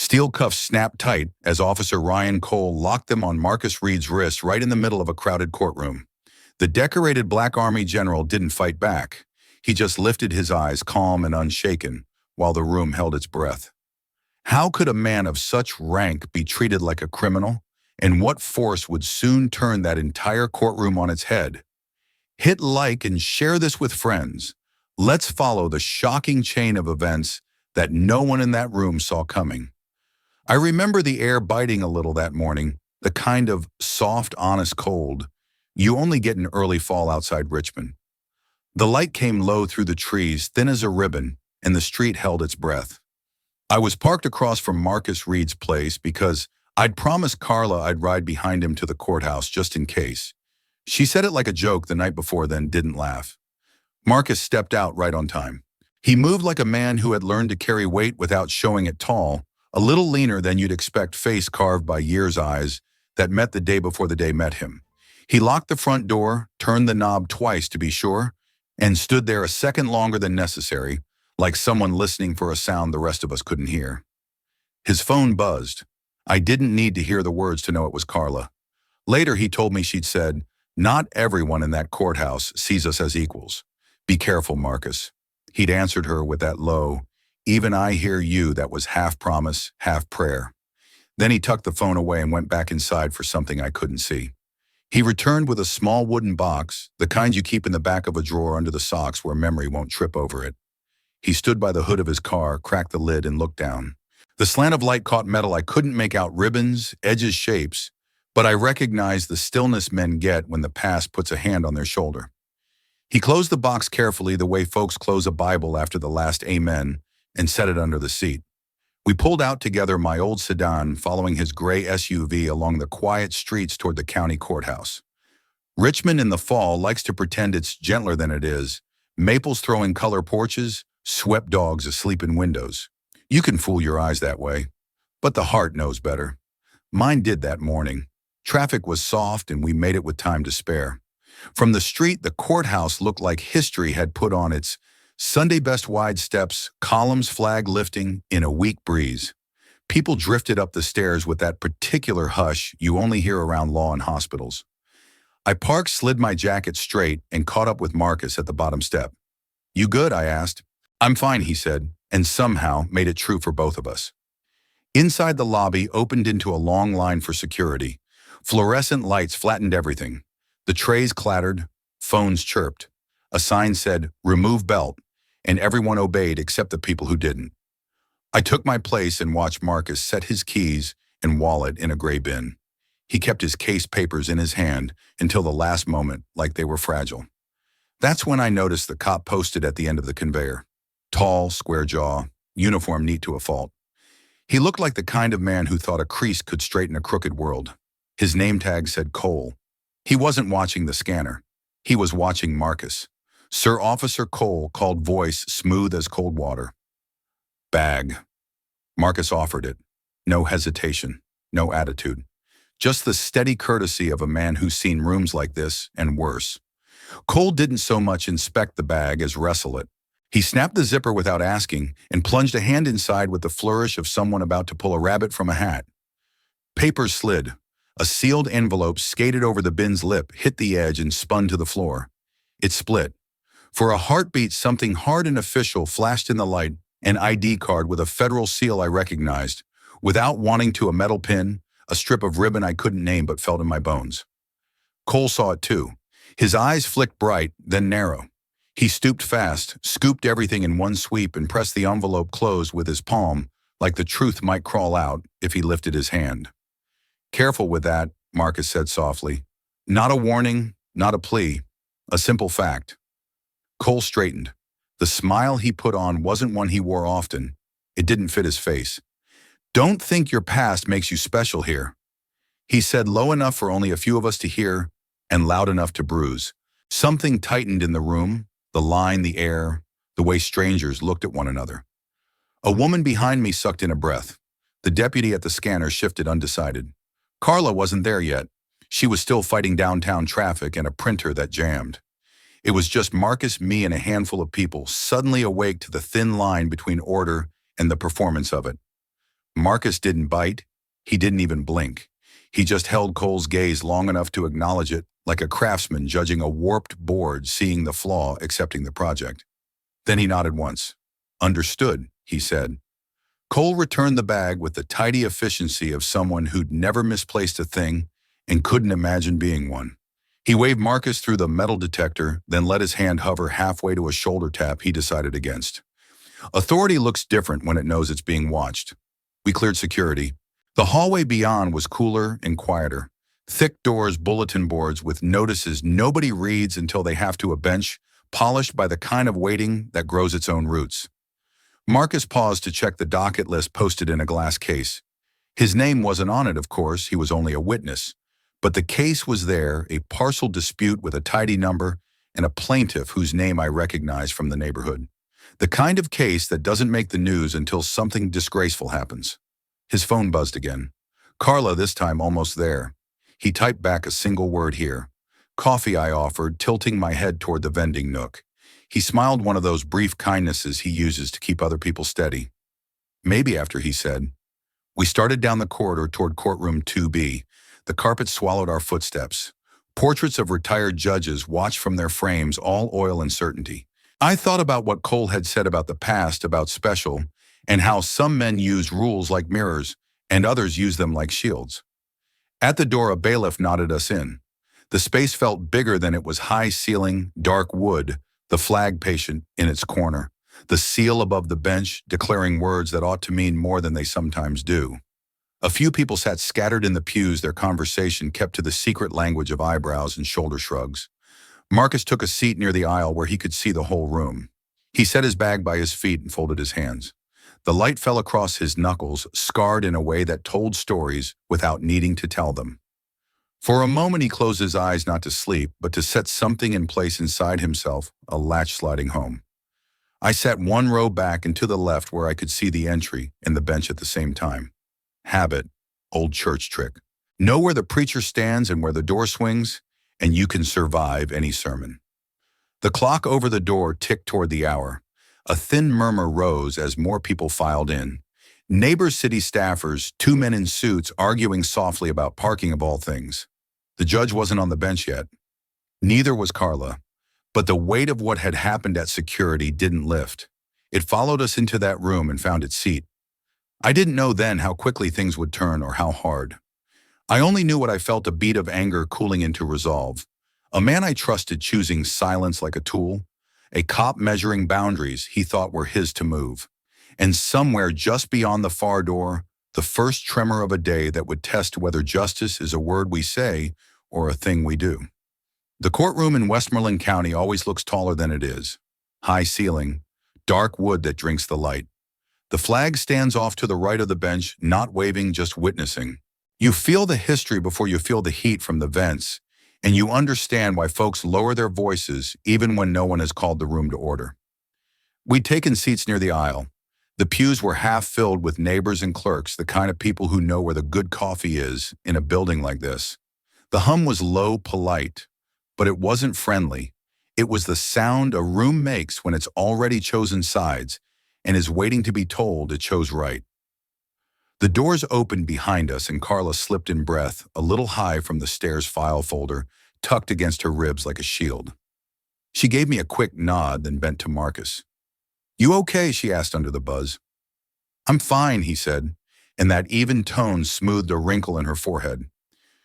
Steel cuffs snapped tight as Officer Ryan Cole locked them on Marcus Reed's wrist right in the middle of a crowded courtroom. The decorated Black Army general didn't fight back. He just lifted his eyes, calm and unshaken, while the room held its breath. How could a man of such rank be treated like a criminal? And what force would soon turn that entire courtroom on its head? Hit like and share this with friends. Let's follow the shocking chain of events that no one in that room saw coming. I remember the air biting a little that morning, the kind of soft, honest cold you only get in early fall outside Richmond. The light came low through the trees, thin as a ribbon, and the street held its breath. I was parked across from Marcus Reed's place because I'd promised Carla I'd ride behind him to the courthouse just in case. She said it like a joke the night before, then didn't laugh. Marcus stepped out right on time. He moved like a man who had learned to carry weight without showing it tall, a little leaner than you'd expect, face carved by years' eyes that met the day before the day met him. He locked the front door, turned the knob twice to be sure, and stood there a second longer than necessary, like someone listening for a sound the rest of us couldn't hear. His phone buzzed. I didn't need to hear the words to know it was Carla. Later he told me she'd said, "Not everyone in that courthouse sees us as equals. Be careful, Marcus." He'd answered her with that low, "Even I hear you," that was half promise, half prayer. Then he tucked the phone away and went back inside for something I couldn't see. He returned with a small wooden box, the kind you keep in the back of a drawer under the socks where memory won't trip over it. He stood by the hood of his car, cracked the lid, and looked down. The slant of light caught metal I couldn't make out ribbons, edges, shapes, but I recognized the stillness men get when the past puts a hand on their shoulder. He closed the box carefully, the way folks close a Bible after the last amen, and set it under the seat. We pulled out together my old sedan, following his gray SUV along the quiet streets toward the county courthouse. Richmond in the fall likes to pretend it's gentler than it is. Maples throwing color porches, swept dogs asleep in windows. You can fool your eyes that way, but the heart knows better. Mine did that morning. Traffic was soft and we made it with time to spare. From the street, the courthouse looked like history had put on its Sunday best wide steps, columns flag lifting in a weak breeze. People drifted up the stairs with that particular hush you only hear around law and hospitals. I parked, slid my jacket straight, and caught up with Marcus at the bottom step. "You good?" I asked. "I'm fine," he said, and somehow made it true for both of us. Inside, the lobby opened into a long line for security. Fluorescent lights flattened everything. The trays clattered, phones chirped. A sign said, "Remove belt," and everyone obeyed except the people who didn't. I took my place and watched Marcus set his keys and wallet in a gray bin. He kept his case papers in his hand until the last moment, like they were fragile. That's when I noticed the cop posted at the end of the conveyor. Tall, square jaw, uniform neat to a fault. He looked like the kind of man who thought a crease could straighten a crooked world. His name tag said Cole. He wasn't watching the scanner. He was watching Marcus. Sir Officer Cole called, voice smooth as cold water. "Bag." Marcus offered it. No hesitation, no attitude. Just the steady courtesy of a man who's seen rooms like this and worse. Cole didn't so much inspect the bag as wrestle it. He snapped the zipper without asking and plunged a hand inside with the flourish of someone about to pull a rabbit from a hat. Papers slid. A sealed envelope skated over the bin's lip, hit the edge, and spun to the floor. It split. For a heartbeat, something hard and official flashed in the light, an ID card with a federal seal I recognized. Without wanting to, a metal pin, a strip of ribbon I couldn't name but felt in my bones. Cole saw it too. His eyes flicked bright, then narrow. He stooped fast, scooped everything in one sweep, and pressed the envelope closed with his palm, like the truth might crawl out if he lifted his hand. "Careful with that," Marcus said softly. "Not a warning, not a plea, a simple fact." Cole straightened. The smile he put on wasn't one he wore often. It didn't fit his face. "Don't think your past makes you special here," he said, low enough for only a few of us to hear and loud enough to bruise. Something tightened in the room, the line, the air, the way strangers looked at one another. A woman behind me sucked in a breath. The deputy at the scanner shifted, undecided. Carla wasn't there yet. She was still fighting downtown traffic and a printer that jammed. It was just Marcus, me, and a handful of people, suddenly awake to the thin line between order and the performance of it. Marcus didn't bite. He didn't even blink. He just held Cole's gaze long enough to acknowledge it, like a craftsman judging a warped board, seeing the flaw, accepting the project. Then he nodded once. Understood, he said. Cole returned the bag with the tidy efficiency of someone who'd never misplaced a thing and couldn't imagine being one. He waved Marcus through the metal detector, then let his hand hover halfway to a shoulder tap he decided against. Authority looks different when it knows it's being watched. We cleared security. The hallway beyond was cooler and quieter. Thick doors, bulletin boards with notices nobody reads until they have to a bench, polished by the kind of waiting that grows its own roots. Marcus paused to check the docket list posted in a glass case. His name wasn't on it, of course, he was only a witness. But the case was there, a parcel dispute with a tidy number, and a plaintiff whose name I recognized from the neighborhood. The kind of case that doesn't make the news until something disgraceful happens. His phone buzzed again. Carla, this time almost there. He typed back a single word here. Coffee, I offered, tilting my head toward the vending nook. He smiled, one of those brief kindnesses he uses to keep other people steady. Maybe after, he said. We started down the corridor toward Courtroom 2B. The carpet swallowed our footsteps. Portraits of retired judges watched from their frames, all oil and certainty. I thought about what Cole had said about the past, about special, and how some men use rules like mirrors, and others use them like shields. At the door, a bailiff nodded us in. The space felt bigger than it was, high ceiling, dark wood, the flag patient in its corner, the seal above the bench declaring words that ought to mean more than they sometimes do. A few people sat scattered in the pews, their conversation kept to the secret language of eyebrows and shoulder shrugs. Marcus took a seat near the aisle where he could see the whole room. He set his bag by his feet and folded his hands. The light fell across his knuckles, scarred in a way that told stories without needing to tell them. For a moment he closed his eyes, not to sleep, but to set something in place inside himself, a latch sliding home. I sat one row back and to the left where I could see the entry and the bench at the same time. Habit, old church trick. Know where the preacher stands and where the door swings, and you can survive any sermon. The clock over the door ticked toward the hour. A thin murmur rose as more people filed in. Neighbors, city staffers, two men in suits arguing softly about parking of all things. The judge wasn't on the bench yet. Neither was Carla. But the weight of what had happened at security didn't lift. It followed us into that room and found its seat. I didn't know then how quickly things would turn or how hard. I only knew what I felt, a beat of anger cooling into resolve. A man I trusted choosing silence like a tool. A cop measuring boundaries he thought were his to move. And somewhere just beyond the far door, the first tremor of a day that would test whether justice is a word we say or a thing we do. The courtroom in Westmoreland County always looks taller than it is. High ceiling, dark wood that drinks the light. The flag stands off to the right of the bench, not waving, just witnessing. You feel the history before you feel the heat from the vents, and you understand why folks lower their voices even when no one has called the room to order. We'd taken seats near the aisle. The pews were half filled with neighbors and clerks, the kind of people who know where the good coffee is in a building like this. The hum was low, polite, but it wasn't friendly. It was the sound a room makes when it's already chosen sides and is waiting to be told it chose right. The doors opened behind us and Carla slipped in breath, a little high from the stairs file folder, tucked against her ribs like a shield. She gave me a quick nod, then bent to Marcus. You okay? She asked under the buzz. I'm fine, he said, and that even tone smoothed a wrinkle in her forehead.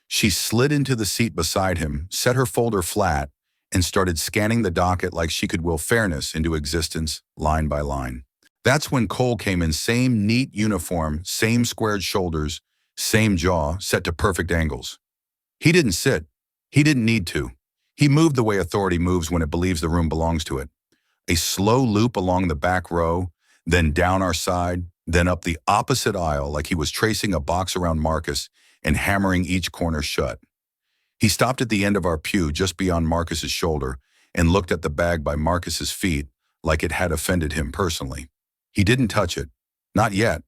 She slid into the seat beside him, set her folder flat, and started scanning the docket like she could will fairness into existence, line by line. That's when Cole came in, same neat uniform, same squared shoulders, same jaw, set to perfect angles. He didn't sit. He didn't need to. He moved the way authority moves when it believes the room belongs to it. A slow loop along the back row, then down our side, then up the opposite aisle like he was tracing a box around Marcus and hammering each corner shut. He stopped at the end of our pew just beyond Marcus's shoulder and looked at the bag by Marcus's feet like it had offended him personally. He didn't touch it. Not yet.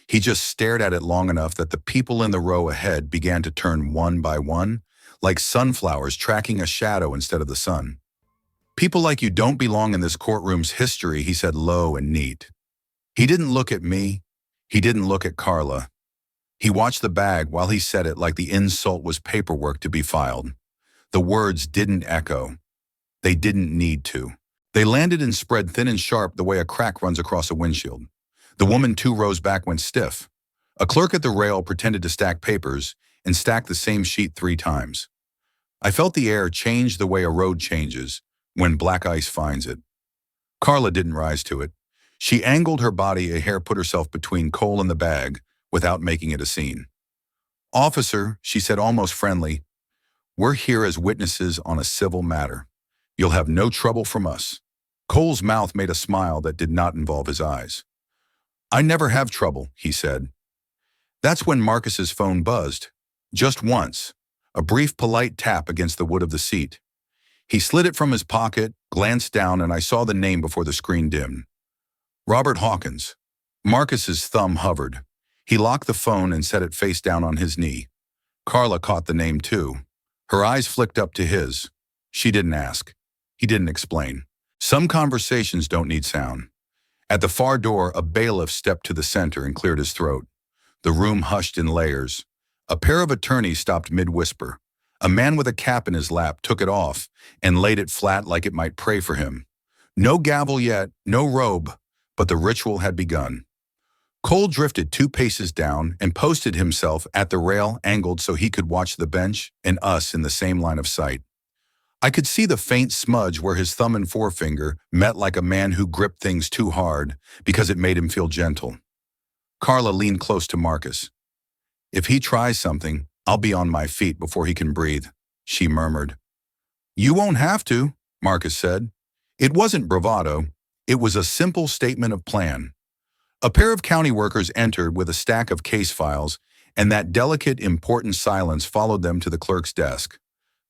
He just stared at it long enough that the people in the row ahead began to turn one by one, like sunflowers tracking a shadow instead of the sun. People like you don't belong in this courtroom's history, he said low and neat. He didn't look at me. He didn't look at Carla. He watched the bag while he said it like the insult was paperwork to be filed. The words didn't echo. They didn't need to. They landed and spread thin and sharp the way a crack runs across a windshield. The woman 2 rows back went stiff. A clerk at the rail pretended to stack papers and stacked the same sheet 3 times. I felt the air change the way a road changes when black ice finds it. Carla didn't rise to it. She angled her body a hair, put herself between Cole and the bag without making it a scene. "Officer," she said almost friendly, "we're here as witnesses on a civil matter. You'll have no trouble from us." Cole's mouth made a smile that did not involve his eyes. "I never have trouble," he said. That's when Marcus's phone buzzed. Just once. A brief, polite tap against the wood of the seat. He slid it from his pocket, glanced down, and I saw the name before the screen dimmed. Robert Hawkins. Marcus's thumb hovered. He locked the phone and set it face down on his knee. Carla caught the name too. Her eyes flicked up to his. She didn't ask. He didn't explain. Some conversations don't need sound. At the far door, a bailiff stepped to the center and cleared his throat. The room hushed in layers. A pair of attorneys stopped mid-whisper. A man with a cap in his lap took it off and laid it flat like it might pray for him. No gavel yet, no robe, but the ritual had begun. Cole drifted 2 paces down and posted himself at the rail, angled so he could watch the bench and us in the same line of sight. I could see the faint smudge where his thumb and forefinger met, like a man who gripped things too hard because it made him feel gentle. Carla leaned close to Marcus. "If he tries something, I'll be on my feet before he can breathe," she murmured. "You won't have to," Marcus said. It wasn't bravado. It was a simple statement of plan. A pair of county workers entered with a stack of case files, and that delicate, important silence followed them to the clerk's desk.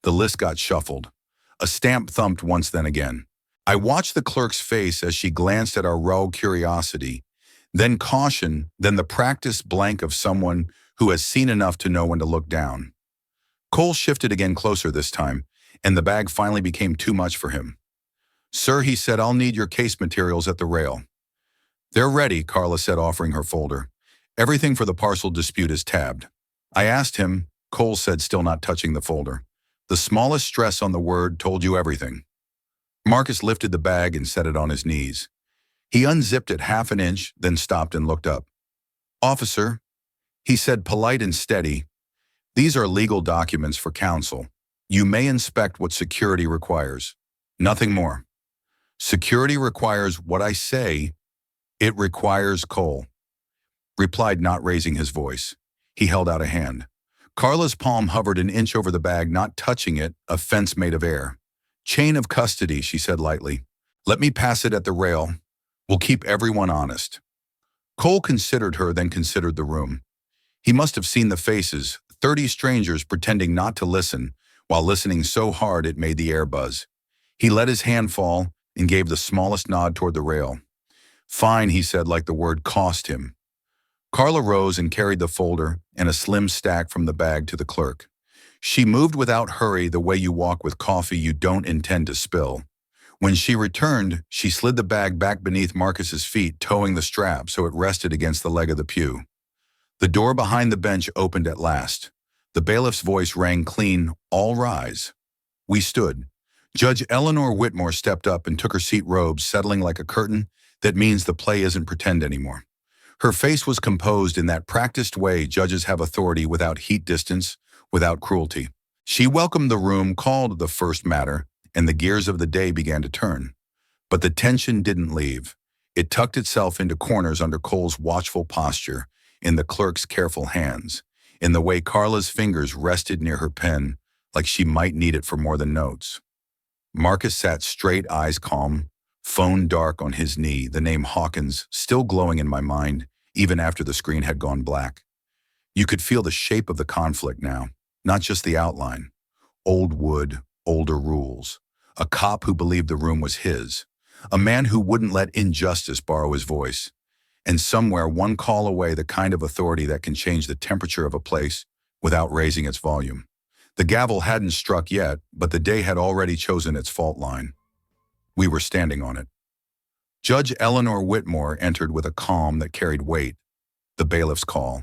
The list got shuffled. A stamp thumped once, then again. I watched the clerk's face as she glanced at our raw curiosity, then caution, then the practiced blank of someone who has seen enough to know when to look down. Cole shifted again, closer this time, and the bag finally became too much for him. "Sir," he said, "I'll need your case materials at the rail." "They're ready," Carla said, offering her folder. "Everything for the parcel dispute is tabbed." I asked him, Cole said, still not touching the folder. "The smallest stress on the word told you everything." Marcus lifted the bag and set it on his knees. He unzipped it 1/2 an inch, then stopped and looked up. "Officer," he said, polite and steady, "these are legal documents for counsel. You may inspect what security requires. Nothing more. Security requires what I say. It requires Cole," replied, not raising his voice. He held out a hand. Carla's palm hovered an inch over the bag, not touching it, a fence made of air. "Chain of custody," she said lightly. "Let me pass it at the rail. We'll keep everyone honest." Cole considered her, then considered the room. He must have seen the faces, 30 strangers pretending not to listen, while listening so hard it made the air buzz. He let his hand fall and gave the smallest nod toward the rail. "Fine," he said, like the word cost him. Carla rose and carried the folder and a slim stack from the bag to the clerk. She moved without hurry, the way you walk with coffee you don't intend to spill. When she returned, she slid the bag back beneath Marcus's feet, towing the strap so it rested against the leg of the pew. The door behind the bench opened at last. The bailiff's voice rang clean, "All rise." We stood. Judge Eleanor Whitmore stepped up and took her seat, robes settling like a curtain that means the play isn't pretend anymore. Her face was composed in that practiced way judges have authority, without heat, distance, without cruelty. She welcomed the room, called the first matter, and the gears of the day began to turn. But the tension didn't leave. It tucked itself into corners under Cole's watchful posture, in the clerk's careful hands, in the way Carla's fingers rested near her pen, like she might need it for more than notes. Marcus sat straight, eyes calm, phone dark on his knee, the name Hawkins still glowing in my mind, even after the screen had gone black. You could feel the shape of the conflict now, not just the outline. Old wood, older rules. A cop who believed the room was his. A man who wouldn't let injustice borrow his voice. And somewhere, one call away, the kind of authority that can change the temperature of a place without raising its volume. The gavel hadn't struck yet, but the day had already chosen its fault line. We were standing on it. Judge Eleanor Whitmore entered with a calm that carried weight. The bailiff's call.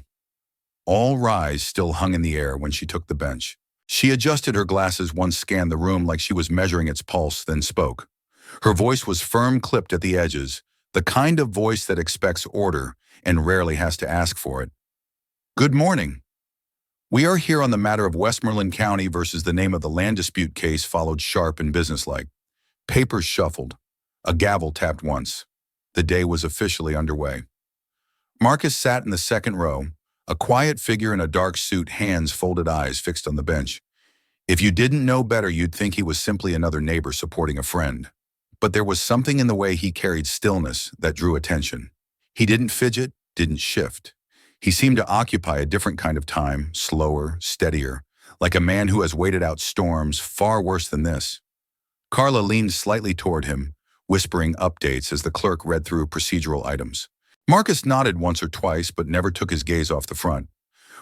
All rise still hung in the air when she took the bench. She adjusted her glasses, once scanned the room like she was measuring its pulse, then spoke. Her voice was firm, clipped at the edges, the kind of voice that expects order and rarely has to ask for it. Good morning. We are here on the matter of Westmoreland County versus the name of the land dispute case, followed sharp and businesslike. Papers shuffled. A gavel tapped once. The day was officially underway. Marcus sat in the second row, a quiet figure in a dark suit, hands folded, eyes fixed on the bench. If you didn't know better, you'd think he was simply another neighbor supporting a friend. But there was something in the way he carried stillness that drew attention. He didn't fidget, didn't shift. He seemed to occupy a different kind of time, slower, steadier, like a man who has waited out storms far worse than this. Carla leaned slightly toward him, whispering updates as the clerk read through procedural items. Marcus nodded once or twice, but never took his gaze off the front.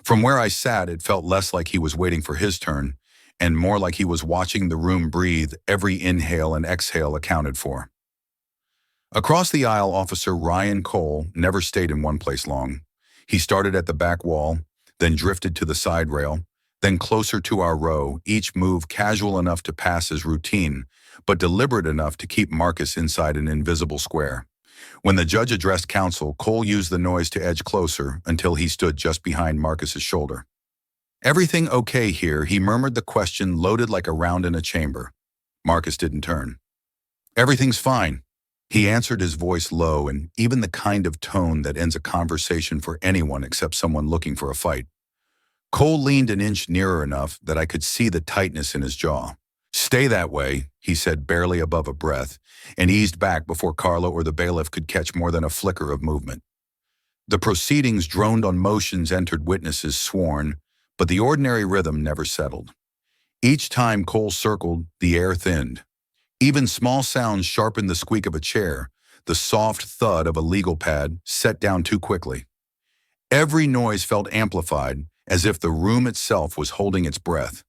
From where I sat, it felt less like he was waiting for his turn, and more like he was watching the room breathe, every inhale and exhale accounted for. Across the aisle, Officer Ryan Cole never stayed in one place long. He started at the back wall, then drifted to the side rail, then closer to our row, each move casual enough to pass as routine, but deliberate enough to keep Marcus inside an invisible square. When the judge addressed counsel, Cole used the noise to edge closer until he stood just behind Marcus's shoulder. Everything okay here, he murmured, the question loaded like a round in a chamber. Marcus didn't turn. Everything's fine. He answered, his voice low and even the kind of tone that ends a conversation for anyone except someone looking for a fight. Cole leaned an inch nearer, enough that I could see the tightness in his jaw. Stay that way, he said barely above a breath, and eased back before Carla or the bailiff could catch more than a flicker of movement. The proceedings droned on, motions entered, witnesses sworn, but the ordinary rhythm never settled. Each time Cole circled, the air thinned. Even small sounds sharpened, the squeak of a chair, the soft thud of a legal pad set down too quickly. Every noise felt amplified, as if the room itself was holding its breath.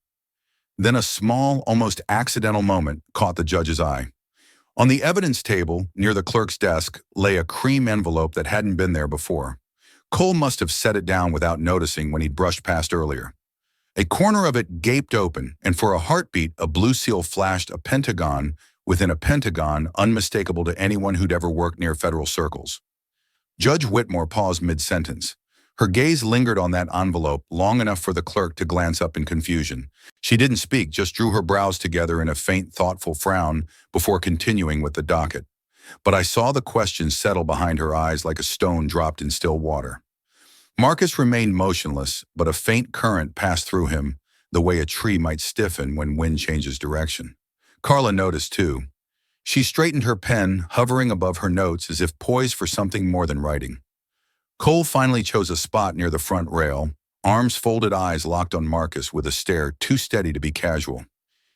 Then a small, almost accidental moment caught the judge's eye. On the evidence table, near the clerk's desk, lay a cream envelope that hadn't been there before. Cole must have set it down without noticing when he'd brushed past earlier. A corner of it gaped open, and for a heartbeat, a blue seal flashed, a pentagon within a pentagon, unmistakable to anyone who'd ever worked near federal circles. Judge Whitmore paused mid-sentence. Her gaze lingered on that envelope long enough for the clerk to glance up in confusion. She didn't speak, just drew her brows together in a faint, thoughtful frown before continuing with the docket. But I saw the question settle behind her eyes like a stone dropped in still water. Marcus remained motionless, but a faint current passed through him, the way a tree might stiffen when wind changes direction. Carla noticed too. She straightened her pen, hovering above her notes as if poised for something more than writing. Cole finally chose a spot near the front rail, arms folded, eyes locked on Marcus with a stare too steady to be casual.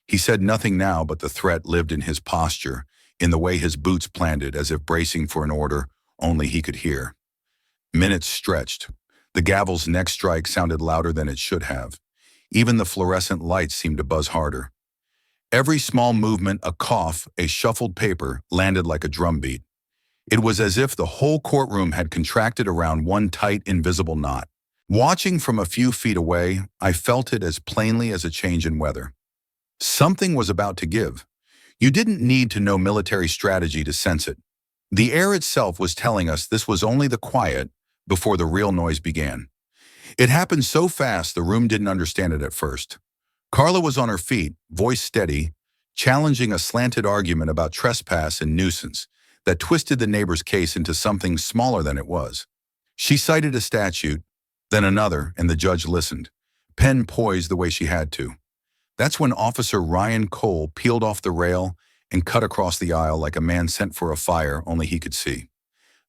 He said nothing now, but the threat lived in his posture, in the way his boots planted, as if bracing for an order only he could hear. Minutes stretched. The gavel's next strike sounded louder than it should have. Even the fluorescent lights seemed to buzz harder. Every small movement, a cough, a shuffled paper, landed like a drumbeat. It was as if the whole courtroom had contracted around one tight, invisible knot. Watching from a few feet away, I felt it as plainly as a change in weather. Something was about to give. You didn't need to know military strategy to sense it. The air itself was telling us this was only the quiet before the real noise began. It happened so fast the room didn't understand it at first. Carla was on her feet, voice steady, challenging a slanted argument about trespass and nuisance that twisted the neighbor's case into something smaller than it was. She cited a statute, then another, and the judge listened, pen poised the way she had to. That's when Officer Ryan Cole peeled off the rail and cut across the aisle like a man sent for a fire only he could see.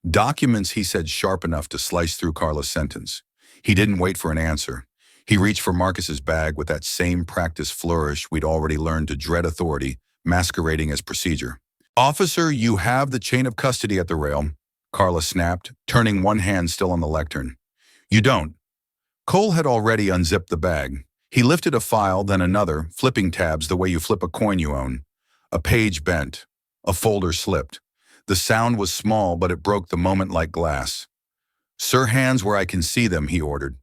Documents, he said, sharp enough to slice through Carla's sentence. He didn't wait for an answer. He reached for Marcus's bag with that same practiced flourish we'd already learned to dread authority, masquerading as procedure. "Officer, you have the chain of custody at the rail," Carla snapped, turning one hand still on the lectern. "You don't." Cole had already unzipped the bag. He lifted a file, then another, flipping tabs the way you flip a coin you own. A page bent. A folder slipped. The sound was small, but it broke the moment like glass. Sir, hands where I can see them, he ordered.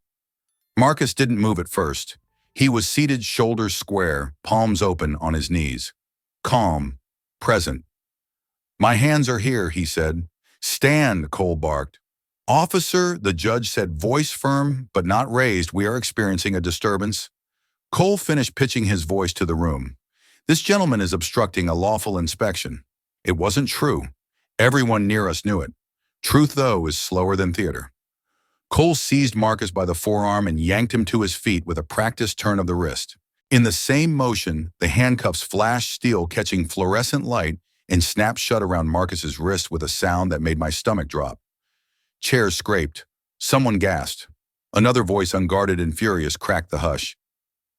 Marcus didn't move at first. He was seated shoulders square, palms open on his knees. Calm, present. My hands are here, he said. Stand, Cole barked. Officer, the judge said, voice firm but not raised, we are experiencing a disturbance. Cole finished pitching his voice to the room. This gentleman is obstructing a lawful inspection. It wasn't true. Everyone near us knew it. Truth, though, is slower than theater. Cole seized Marcus by the forearm and yanked him to his feet with a practiced turn of the wrist. In the same motion, the handcuffs flashed steel, catching fluorescent light, and snapped shut around Marcus's wrist with a sound that made my stomach drop. Chairs scraped. Someone gasped. Another voice, unguarded and furious, cracked the hush.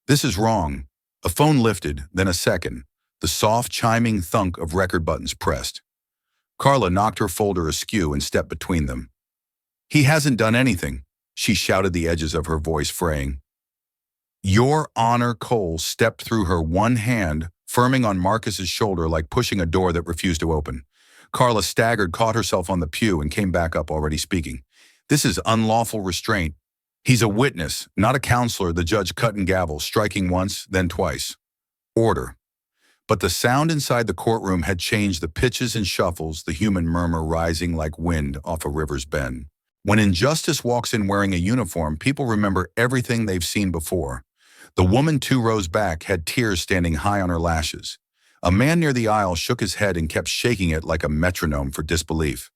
This is wrong. A phone lifted, then a second. The soft, chiming thunk of record buttons pressed. Carla knocked her folder askew and stepped between them. He hasn't done anything, she shouted, the edges of her voice fraying. Your Honor, Cole stepped through her, one hand firming on Marcus's shoulder like pushing a door that refused to open. Carla staggered, caught herself on the pew, and came back up, already speaking. This is unlawful restraint. He's a witness, not a counselor, the judge cut and gavel, striking once, then twice. Order. But the sound inside the courtroom had changed, the pitches and shuffles, the human murmur rising like wind off a river's bend. When injustice walks in wearing a uniform, people remember everything they've seen before. The woman 2 rows back had tears standing high on her lashes. A man near the aisle shook his head and kept shaking it like a metronome for disbelief.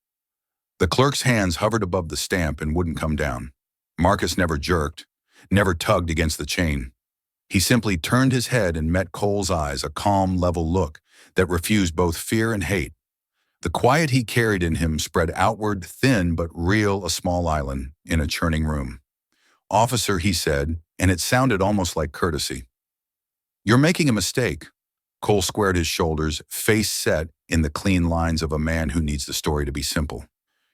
The clerk's hands hovered above the stamp and wouldn't come down. Marcus never jerked, never tugged against the chain. He simply turned his head and met Cole's eyes, a calm, level look that refused both fear and hate. The quiet he carried in him spread outward, thin but real, a small island in a churning room. Officer, he said, and it sounded almost like courtesy. You're making a mistake. Cole squared his shoulders, face set in the clean lines of a man who needs the story to be simple.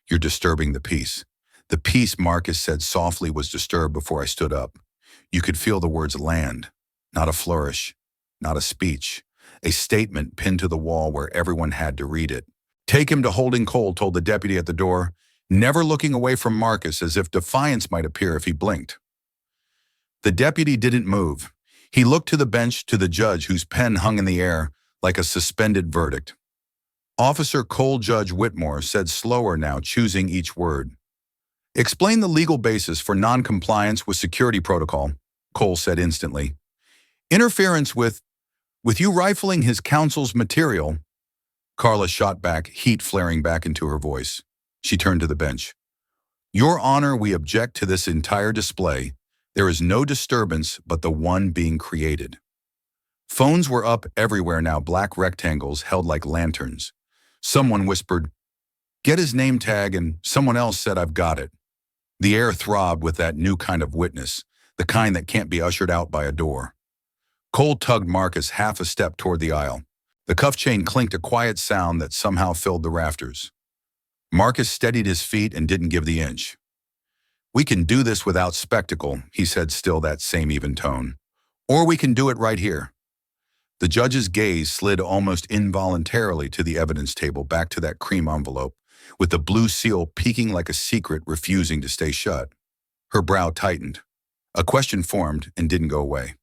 You're disturbing the peace. The peace, Marcus said softly, was disturbed before I stood up. You could feel the words land, not a flourish, not a speech, a statement pinned to the wall where everyone had to read it. Take him to holding, Cole told the deputy at the door, never looking away from Marcus as if defiance might appear if he blinked. The deputy didn't move. He looked to the bench, to the judge whose pen hung in the air like a suspended verdict. Officer Cole, Judge Whitmore said slower now, choosing each word. Explain the legal basis for non-compliance with security protocol, Cole said instantly. Interference with you rifling his counsel's material. Carla shot back, heat flaring back into her voice. She turned to the bench. Your Honor, we object to this entire display. There is no disturbance but the one being created. Phones were up everywhere now, black rectangles held like lanterns. Someone whispered, get his name tag, and someone else said, I've got it. The air throbbed with that new kind of witness, the kind that can't be ushered out by a door. Cole tugged Marcus half a step toward the aisle. The cuff chain clinked, a quiet sound that somehow filled the rafters. Marcus steadied his feet and didn't give the inch. We can do this without spectacle, he said, still that same even tone. Or we can do it right here. The judge's gaze slid almost involuntarily to the evidence table, back to that cream envelope, with the blue seal peeking like a secret refusing to stay shut. Her brow tightened. A question formed and didn't go away.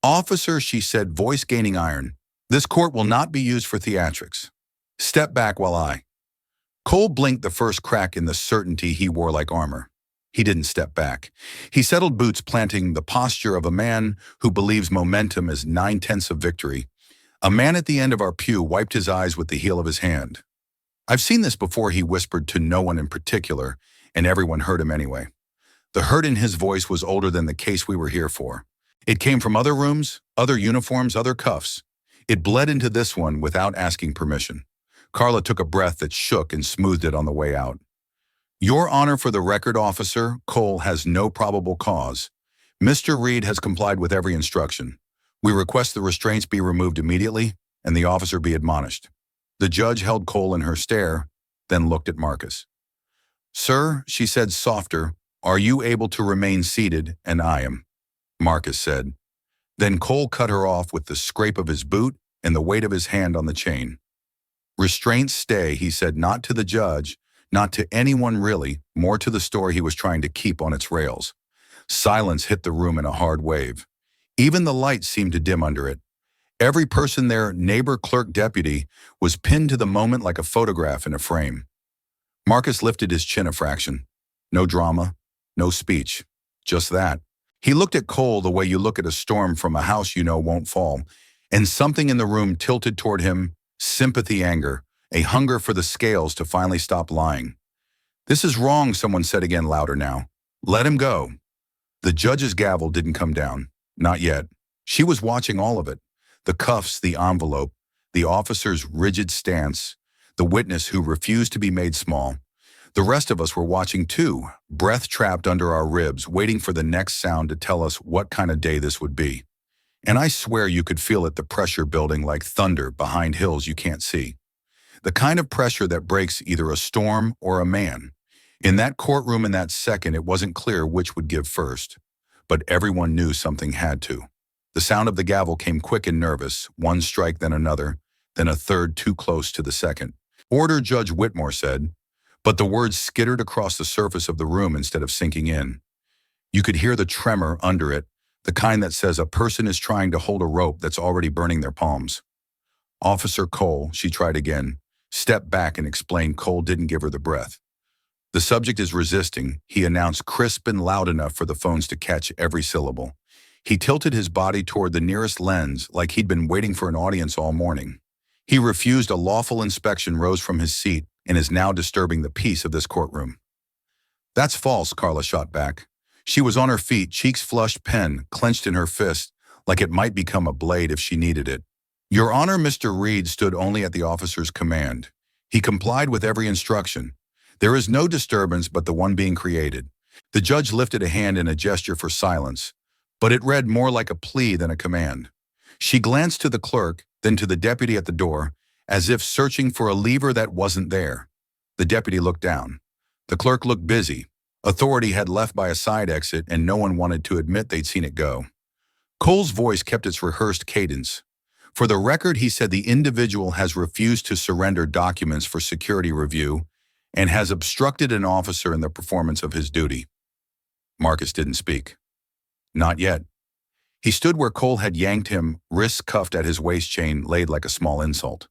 Officer, she said, voice gaining iron, this court will not be used for theatrics. Step back while I. Cole blinked, the first crack in the certainty he wore like armor. He didn't step back. He settled boots, planting the posture of a man who believes momentum is 9/10 of victory. A man at the end of our pew wiped his eyes with the heel of his hand. I've seen this before, he whispered to no one in particular, and everyone heard him anyway. The hurt in his voice was older than the case we were here for. It came from other rooms, other uniforms, other cuffs. It bled into this one without asking permission. Carla took a breath that shook and smoothed it on the way out. Your Honor, for the record, officer, Cole has no probable cause. Mr. Reed has complied with every instruction. We request the restraints be removed immediately and the officer be admonished. The judge held Cole in her stare, then looked at Marcus. Sir, she said softer, are you able to remain seated? And I am, Marcus said. Then Cole cut her off with the scrape of his boot and the weight of his hand on the chain. Restraints stay, he said, not to the judge, Not to anyone really, more to the story he was trying to keep on its rails. Silence hit the room in a hard wave. Even the light seemed to dim under it. Every person there, neighbor, clerk, deputy, was pinned to the moment like a photograph in a frame. Marcus lifted his chin a fraction. No drama, no speech, just that. He looked at Cole the way you look at a storm from a house you know won't fall, and something in the room tilted toward him, sympathy, anger, a hunger for the scales to finally stop lying. "This is wrong," someone said again louder now. "Let him go." The judge's gavel didn't come down. Not yet. She was watching all of it. The cuffs, the envelope, the officer's rigid stance, the witness who refused to be made small. The rest of us were watching too, breath trapped under our ribs, waiting for the next sound to tell us what kind of day this would be. And I swear you could feel it, the pressure building like thunder behind hills you can't see. The kind of pressure that breaks either a storm or a man. In that courtroom in that second, it wasn't clear which would give first. But everyone knew something had to. The sound of the gavel came quick and nervous, one strike then another, then a third too close to the second. "Order," Judge Whitmore said, but the words skittered across the surface of the room instead of sinking in. You could hear the tremor under it, the kind that says a person is trying to hold a rope that's already burning their palms. "Officer Cole," she tried again, stepped back and explained. Cole didn't give her the breath. "The subject is resisting," he announced, crisp and loud enough for the phones to catch every syllable. He tilted his body toward the nearest lens like he'd been waiting for an audience all morning. "He refused a lawful inspection," rose from his seat, "and is now disturbing the peace of this courtroom." "That's false," Carla shot back. She was on her feet, cheeks flushed, pen clenched in her fist, like it might become a blade if she needed it. "Your Honor," Mr. Reed stood only at the officer's command. He complied with every instruction. There is no disturbance but the one being created. The judge lifted a hand in a gesture for silence, but it read more like a plea than a command. She glanced to the clerk, then to the deputy at the door, as if searching for a lever that wasn't there. The deputy looked down. The clerk looked busy. Authority had left by a side exit, and no one wanted to admit they'd seen it go. Cole's voice kept its rehearsed cadence. "For the record," he said, "the individual has refused to surrender documents for security review and has obstructed an officer in the performance of his duty." Marcus didn't speak. Not yet. He stood where Cole had yanked him, wrists cuffed at his waist chain laid like a small insult.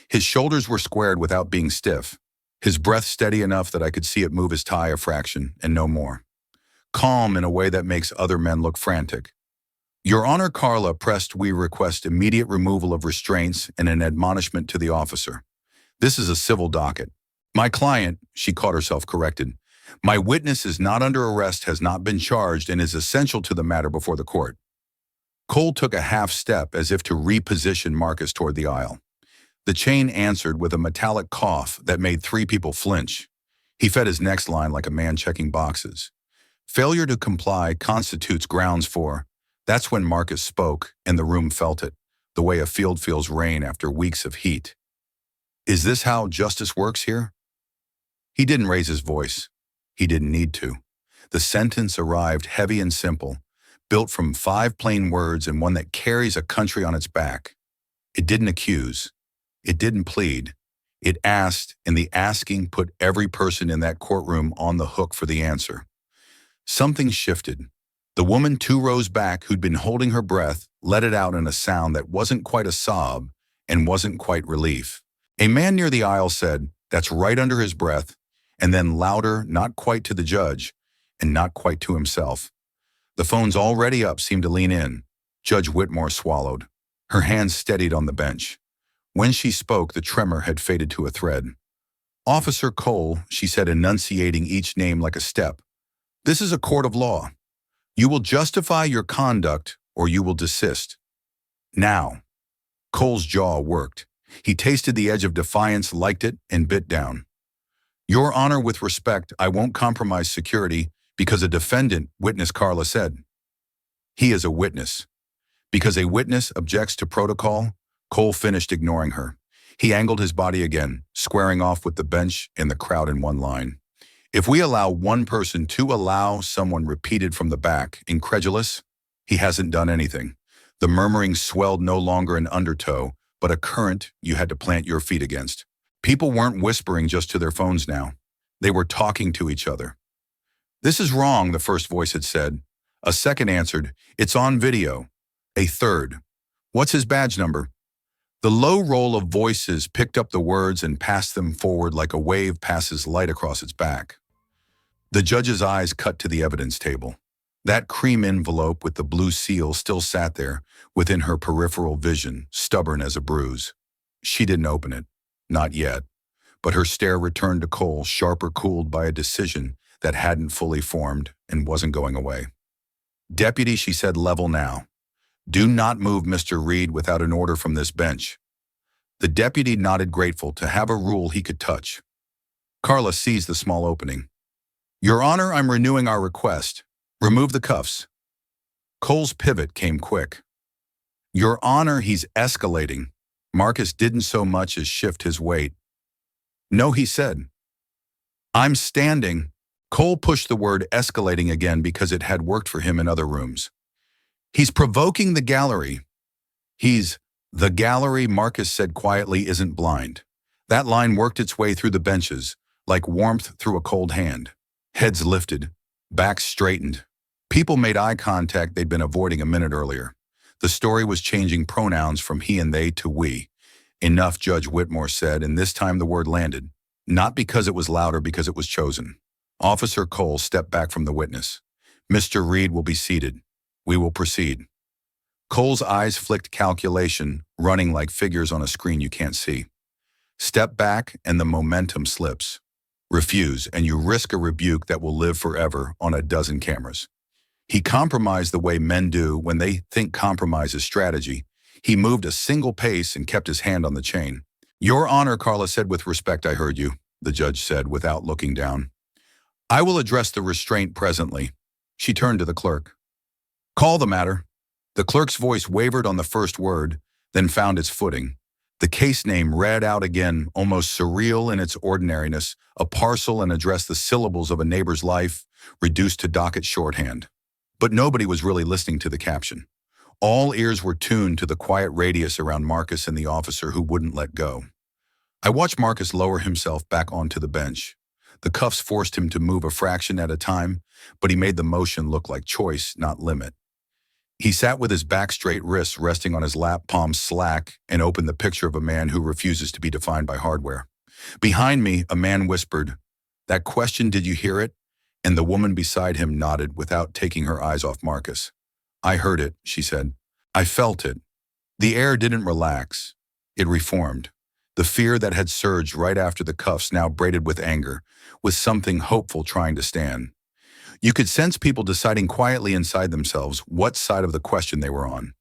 His shoulders were squared without being stiff, his breath steady enough that I could see it move his tie a fraction, and no more. Calm in a way that makes other men look frantic. "Your Honor," Carla pressed, "we request immediate removal of restraints and an admonishment to the officer. This is a civil docket. My client," she caught herself corrected, "my witness is not under arrest, has not been charged, and is essential to the matter before the court." Cole took a half step as if to reposition Marcus toward the aisle. The chain answered with a metallic cough that made 3 people flinch. He fed his next line like a man checking boxes. "Failure to comply constitutes grounds for..." That's when Marcus spoke, and the room felt it, the way a field feels rain after weeks of heat. "Is this how justice works here?" He didn't raise his voice. He didn't need to. The sentence arrived heavy and simple, built from 5 plain words and one that carries a country on its back. It didn't accuse. It didn't plead. It asked, and the asking put every person in that courtroom on the hook for the answer. Something shifted. The woman 2 rows back, who'd been holding her breath, let it out in a sound that wasn't quite a sob and wasn't quite relief. A man near the aisle said, "That's right," under his breath, and then louder, not quite to the judge, and not quite to himself. The phones already up seemed to lean in. Judge Whitmore swallowed. Her hands steadied on the bench. When she spoke, the tremor had faded to a thread. "Officer Cole," she said, enunciating each name like a step, "this is a court of law. You will justify your conduct or you will desist. Now." Cole's jaw worked. He tasted the edge of defiance, liked it, and bit down. "Your Honor, with respect, I won't compromise security because a defendant," witness Carla said. "He is a witness. Because a witness objects to protocol," Cole finished, ignoring her. He angled his body again, squaring off with the bench and the crowd in one line. "If we allow one person to allow," someone repeated from the back, incredulous, "he hasn't done anything." The murmuring swelled, no longer an undertow, but a current you had to plant your feet against. People weren't whispering just to their phones now. They were talking to each other. "This is wrong," the first voice had said. A second answered, "It's on video." A third, "What's his badge number?" The low roll of voices picked up the words and passed them forward like a wave passes light across its back. The judge's eyes cut to the evidence table. That cream envelope with the blue seal still sat there, within her peripheral vision, stubborn as a bruise. She didn't open it. Not yet. But her stare returned to Cole, sharper cooled by a decision that hadn't fully formed and wasn't going away. "Deputy," she said, "level now. Do not move Mr. Reed without an order from this bench." The deputy nodded, grateful to have a rule he could touch. Carla seized the small opening. "Your Honor, I'm renewing our request. Remove the cuffs." Cole's pivot came quick. "Your Honor, he's escalating." Marcus didn't so much as shift his weight. "No," he said. "I'm standing." Cole pushed the word escalating again because it had worked for him in other rooms. "He's provoking the gallery." The gallery," Marcus said quietly, "isn't blind." That line worked its way through the benches, like warmth through a cold hand. Heads lifted, backs straightened. People made eye contact they'd been avoiding a minute earlier. The story was changing pronouns from he and they to we. "Enough," Judge Whitmore said, and this time the word landed. Not because it was louder, because it was chosen. Officer Cole stepped back from the witness. "Mr. Reed will be seated. We will proceed." Cole's eyes flicked calculation, running like figures on a screen you can't see. Step back and the momentum slips. Refuse and you risk a rebuke that will live forever on a dozen cameras. He compromised the way men do when they think compromise is strategy. He moved a single pace and kept his hand on the chain. "Your Honor," Carla said with respect. "I heard you," the judge said without looking down. "I will address the restraint presently." She turned to the clerk. "Call the matter." The clerk's voice wavered on the first word, then found its footing. The case name read out again, almost surreal in its ordinariness, a parcel, and addressed the syllables of a neighbor's life, reduced to docket shorthand. But nobody was really listening to the caption. All ears were tuned to the quiet radius around Marcus and the officer who wouldn't let go. I watched Marcus lower himself back onto the bench. The cuffs forced him to move a fraction at a time, but he made the motion look like choice, not limit. He sat with his back straight, wrists resting on his lap, palms slack, and opened the picture of a man who refuses to be defined by hardware. Behind me, a man whispered, "That question, did you hear it?" And the woman beside him nodded without taking her eyes off Marcus. "I heard it," she said. "I felt it." The air didn't relax. It reformed. The fear that had surged right after the cuffs now braided with anger, with something hopeful trying to stand. You could sense people deciding quietly inside themselves what side of the question they were on.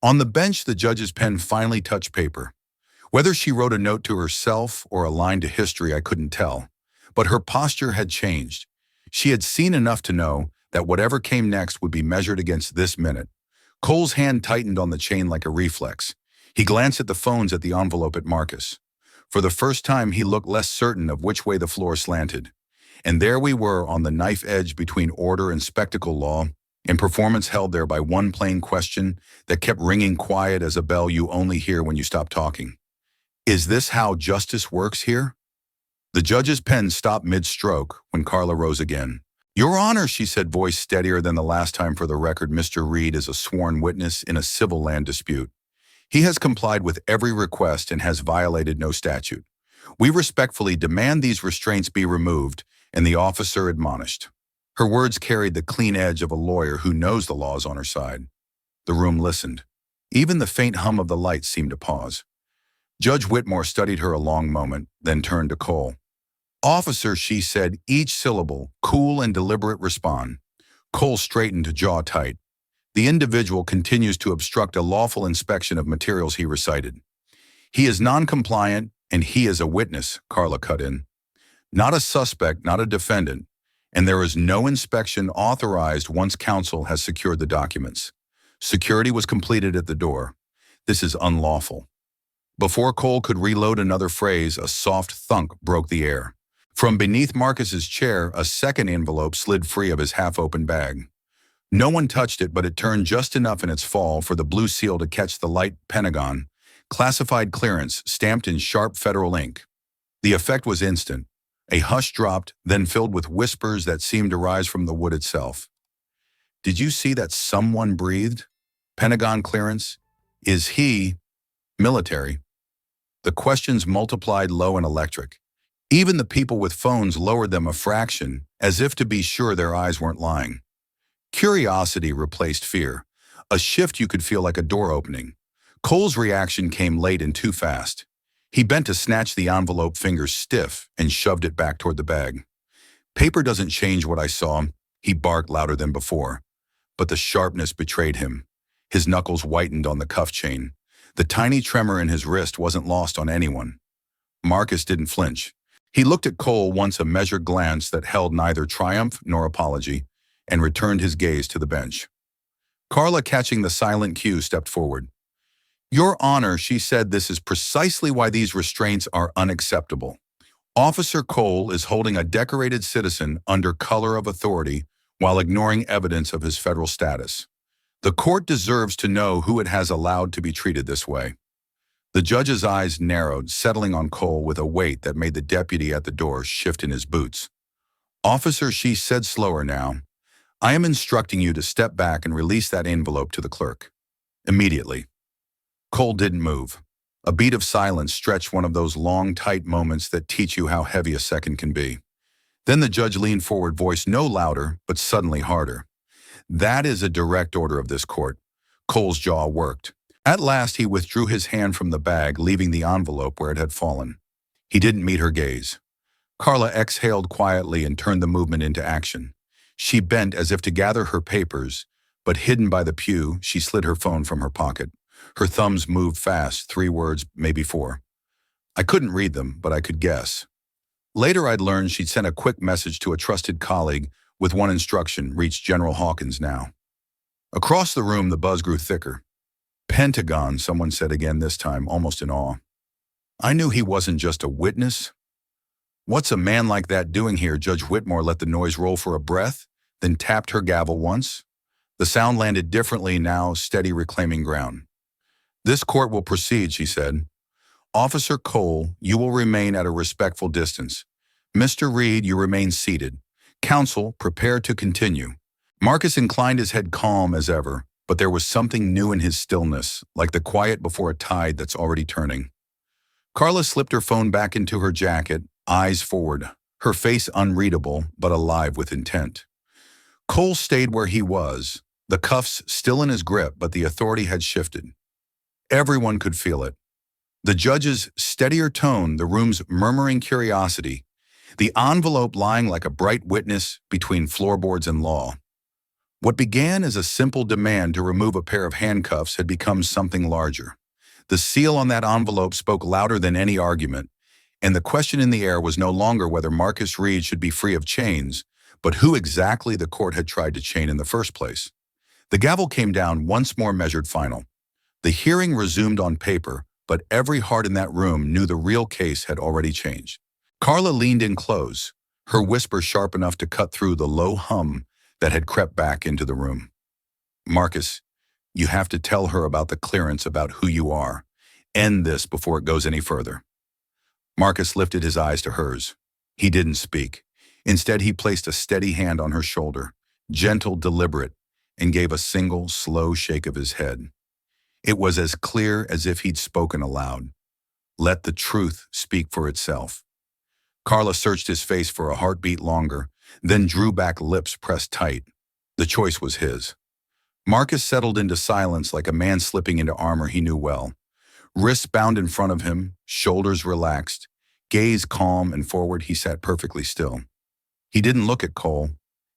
On the bench, the judge's pen finally touched paper. Whether she wrote a note to herself or a line to history, I couldn't tell. But her posture had changed. She had seen enough to know that whatever came next would be measured against this minute. Cole's hand tightened on the chain like a reflex. He glanced at the phones at the envelope at Marcus. For the first time, he looked less certain of which way the floor slanted. And there we were on the knife edge between order and spectacle law, and performance held there by one plain question that kept ringing quiet as a bell you only hear when you stop talking. Is this how justice works here? The judge's pen stopped mid-stroke when Carla rose again. "Your Honor," she said, voice steadier than the last time. "For the record, Mr. Reed is a sworn witness in a civil land dispute. He has complied with every request and has violated no statute. We respectfully demand these restraints be removed," and the officer admonished. Her words carried the clean edge of a lawyer who knows the law is on her side. The room listened. Even the faint hum of the lights seemed to pause. Judge Whitmore studied her a long moment, then turned to Cole. "Officer," she said, each syllable, cool and deliberate, respond. Cole straightened, jaw tight. "The individual continues to obstruct a lawful inspection of materials," he recited. "He is non-compliant, and he is a witness," Carla cut in. "Not a suspect, not a defendant, and there is no inspection authorized once counsel has secured the documents. Security was completed at the door. This is unlawful." Before Cole could reload another phrase, a soft thunk broke the air. From beneath Marcus's chair, a second envelope slid free of his half-open bag. No one touched it, but it turned just enough in its fall for the blue seal to catch the light Pentagon, classified clearance stamped in sharp federal ink. The effect was instant. A hush dropped, then filled with whispers that seemed to rise from the wood itself. Did you see that someone breathed? Pentagon clearance? Is he military? The questions multiplied low and electric. Even the people with phones lowered them a fraction, as if to be sure their eyes weren't lying. Curiosity replaced fear, a shift you could feel like a door opening. Cole's reaction came late and too fast. He bent to snatch the envelope, fingers stiff, and shoved it back toward the bag. Paper doesn't change what I saw, he barked louder than before. But the sharpness betrayed him. His knuckles whitened on the cuff chain. The tiny tremor in his wrist wasn't lost on anyone. Marcus didn't flinch. He looked at Cole once, a measured glance that held neither triumph nor apology, and returned his gaze to the bench. Carla, catching the silent cue, stepped forward. Your Honor, she said, this is precisely why these restraints are unacceptable. Officer Cole is holding a decorated citizen under color of authority while ignoring evidence of his federal status. The court deserves to know who it has allowed to be treated this way. The judge's eyes narrowed, settling on Cole with a weight that made the deputy at the door shift in his boots. Officer, she said slower now, I am instructing you to step back and release that envelope to the clerk. Immediately. Cole didn't move. A beat of silence stretched, one of those long, tight moments that teach you how heavy a second can be. Then the judge leaned forward, voice no louder, but suddenly harder. That is a direct order of this court. Cole's jaw worked. At last he withdrew his hand from the bag, leaving the envelope where it had fallen. He didn't meet her gaze. Carla exhaled quietly and turned the movement into action. She bent as if to gather her papers, but hidden by the pew, she slid her phone from her pocket. Her thumbs moved fast, 3 words, maybe 4. I couldn't read them, but I could guess. Later I'd learned she'd sent a quick message to a trusted colleague with one instruction: reach General Hawkins now. Across the room, the buzz grew thicker. Pentagon, someone said again, this time almost in awe. I knew he wasn't just a witness. What's a man like that doing here? Judge Whitmore let the noise roll for a breath, then tapped her gavel once. The sound landed differently now, steady, reclaiming ground. This court will proceed, she said. Officer Cole, you will remain at a respectful distance. Mr. Reed, you remain seated. Counsel, prepare to continue. Marcus inclined his head, calm as ever, but there was something new in his stillness, like the quiet before a tide that's already turning. Carla slipped her phone back into her jacket, eyes forward, her face unreadable but alive with intent. Cole stayed where he was, the cuffs still in his grip, but the authority had shifted. Everyone could feel it. The judge's steadier tone, the room's murmuring curiosity, the envelope lying like a bright witness between floorboards and law. What began as a simple demand to remove a pair of handcuffs had become something larger. The seal on that envelope spoke louder than any argument, and the question in the air was no longer whether Marcus Reed should be free of chains, but who exactly the court had tried to chain in the first place. The gavel came down, once more measured final. The hearing resumed on paper, but every heart in that room knew the real case had already changed. Carla leaned in close, her whisper sharp enough to cut through the low hum that had crept back into the room. Marcus, you have to tell her about the clearance, about who you are. End this before it goes any further. Marcus lifted his eyes to hers. He didn't speak. Instead, he placed a steady hand on her shoulder, gentle, deliberate, and gave a single, slow shake of his head. It was as clear as if he'd spoken aloud. Let the truth speak for itself. Carla searched his face for a heartbeat longer, then drew back, lips pressed tight. The choice was his. Marcus settled into silence like a man slipping into armor he knew well. Wrists bound in front of him, shoulders relaxed, gaze calm and forward, he sat perfectly still. He didn't look at Cole.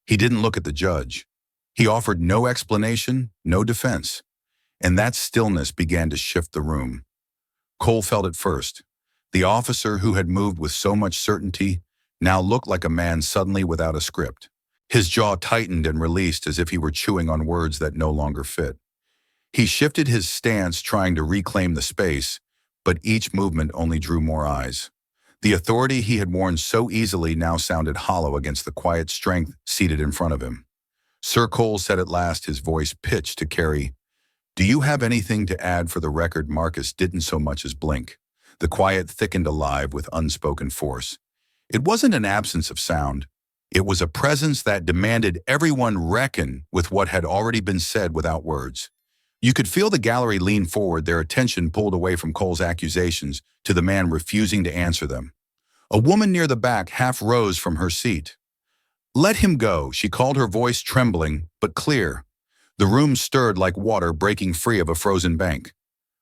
He didn't look at the judge. He offered no explanation, no defense. And that stillness began to shift the room. Cole felt it first. The officer who had moved with so much certainty now looked like a man suddenly without a script. His jaw tightened and released as if he were chewing on words that no longer fit. He shifted his stance, trying to reclaim the space, but each movement only drew more eyes. The authority he had worn so easily now sounded hollow against the quiet strength seated in front of him. Sir Cole said at last, his voice pitched to carry, "Do you have anything to add for the record?" Marcus didn't so much as blink. The quiet thickened alive with unspoken force. It wasn't an absence of sound. It was a presence that demanded everyone reckon with what had already been said without words. You could feel the gallery lean forward, their attention pulled away from Cole's accusations to the man refusing to answer them. A woman near the back half rose from her seat. "Let him go," she called, her voice trembling but clear. The room stirred like water breaking free of a frozen bank.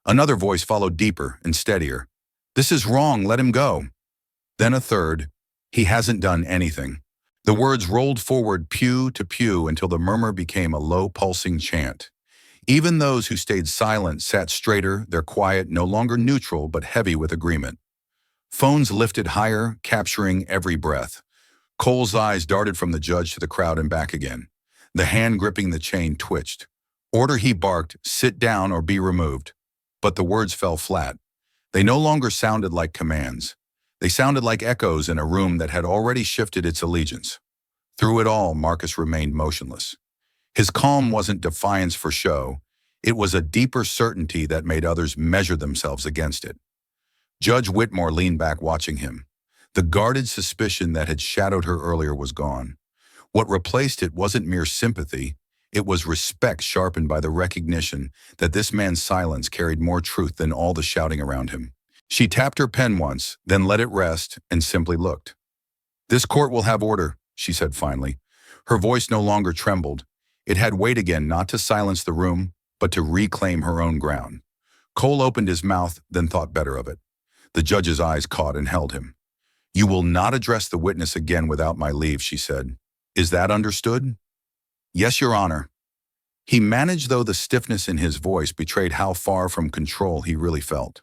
Another voice followed, deeper and steadier. "This is wrong, let him go." Then a third, "He hasn't done anything." The words rolled forward pew to pew until the murmur became a low pulsing chant. Even those who stayed silent sat straighter, their quiet no longer neutral but heavy with agreement. Phones lifted higher, capturing every breath. Cole's eyes darted from the judge to the crowd and back again. The hand gripping the chain twitched. "Order," he barked, "sit down or be removed." But the words fell flat. They no longer sounded like commands. They sounded like echoes in a room that had already shifted its allegiance. Through it all, Marcus remained motionless. His calm wasn't defiance for show. It was a deeper certainty that made others measure themselves against it. Judge Whitmore leaned back, watching him. The guarded suspicion that had shadowed her earlier was gone. What replaced it wasn't mere sympathy. It was respect sharpened by the recognition that this man's silence carried more truth than all the shouting around him. She tapped her pen once, then let it rest and simply looked. "This court will have order," she said finally. Her voice no longer trembled. It had weight again, not to silence the room, but to reclaim her own ground. Cole opened his mouth, then thought better of it. The judge's eyes caught and held him. "You will not address the witness again without my leave," she said. "Is that understood?" "Yes, Your Honor." He managed, though the stiffness in his voice betrayed how far from control he really felt.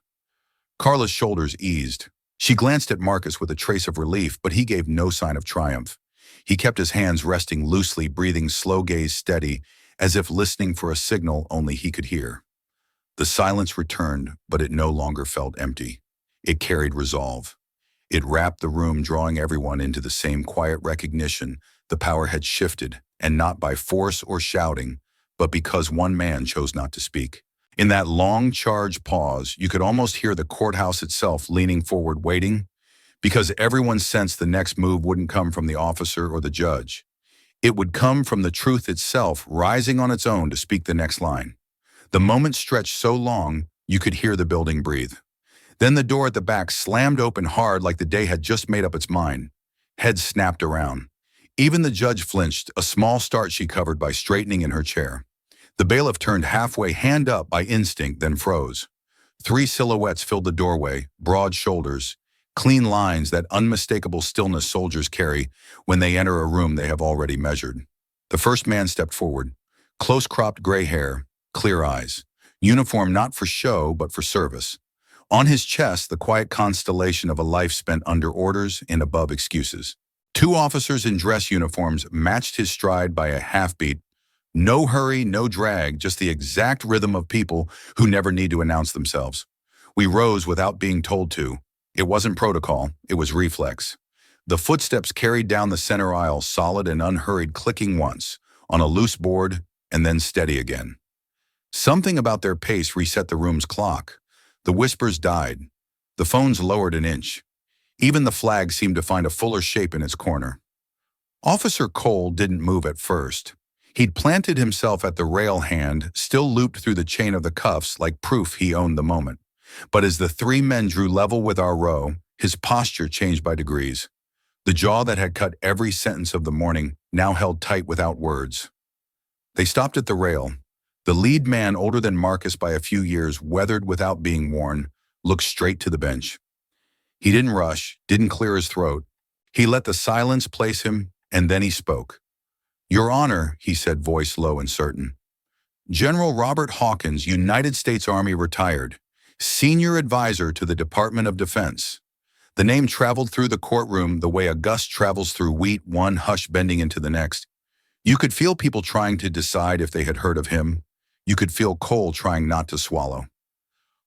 Carla's shoulders eased. She glanced at Marcus with a trace of relief, but he gave no sign of triumph. He kept his hands resting loosely, breathing slow, gaze steady, as if listening for a signal only he could hear. The silence returned, but it no longer felt empty. It carried resolve. It wrapped the room, drawing everyone into the same quiet recognition. The power had shifted, and not by force or shouting, but because one man chose not to speak. In that long charged pause, you could almost hear the courthouse itself leaning forward, waiting, because everyone sensed the next move wouldn't come from the officer or the judge. It would come from the truth itself, rising on its own to speak the next line. The moment stretched so long, you could hear the building breathe. Then the door at the back slammed open hard, like the day had just made up its mind. Heads snapped around. Even the judge flinched, a small start she covered by straightening in her chair. The bailiff turned halfway, hand up by instinct, then froze. 3 silhouettes filled the doorway, broad shoulders, clean lines, that unmistakable stillness soldiers carry when they enter a room they have already measured. The first man stepped forward. Close-cropped gray hair, clear eyes. Uniform not for show, but for service. On his chest, the quiet constellation of a life spent under orders and above excuses. 2 officers in dress uniforms matched his stride by a half-beat. No hurry, no drag, just the exact rhythm of people who never need to announce themselves. We rose without being told to. It wasn't protocol, it was reflex. The footsteps carried down the center aisle, solid and unhurried, clicking once, on a loose board, and then steady again. Something about their pace reset the room's clock. The whispers died. The phones lowered an inch. Even the flag seemed to find a fuller shape in its corner. Officer Cole didn't move at first. He'd planted himself at the rail, hand still looped through the chain of the cuffs like proof he owned the moment. But as the 3 men drew level with our row, his posture changed by degrees. The jaw that had cut every sentence of the morning now held tight without words. They stopped at the rail. The lead man, older than Marcus by a few years, weathered without being worn, looked straight to the bench. He didn't rush, didn't clear his throat. He let the silence place him, and then he spoke. "Your Honor," he said, voice low and certain. "General Robert Hawkins, United States Army, retired, senior advisor to the Department of Defense." The name traveled through the courtroom the way a gust travels through wheat, one hush bending into the next. You could feel people trying to decide if they had heard of him. You could feel Cole trying not to swallow.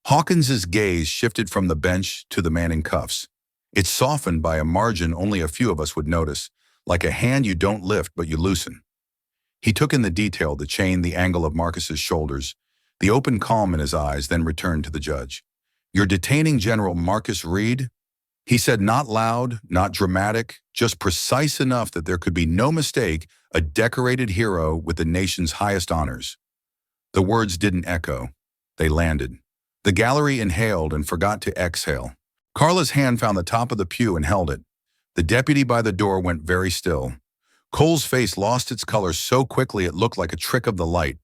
Hawkins's gaze shifted from the bench to the man in cuffs. It softened by a margin only a few of us would notice, like a hand you don't lift but you loosen. He took in the detail, the chain, the angle of Marcus's shoulders, the open calm in his eyes, then returned to the judge. "You're detaining General Marcus Reed?" He said not loud, not dramatic, just precise enough that there could be no mistake, a decorated hero with the nation's highest honors. The words didn't echo. They landed. The gallery inhaled and forgot to exhale. Carla's hand found the top of the pew and held it. The deputy by the door went very still. Cole's face lost its color so quickly it looked like a trick of the light.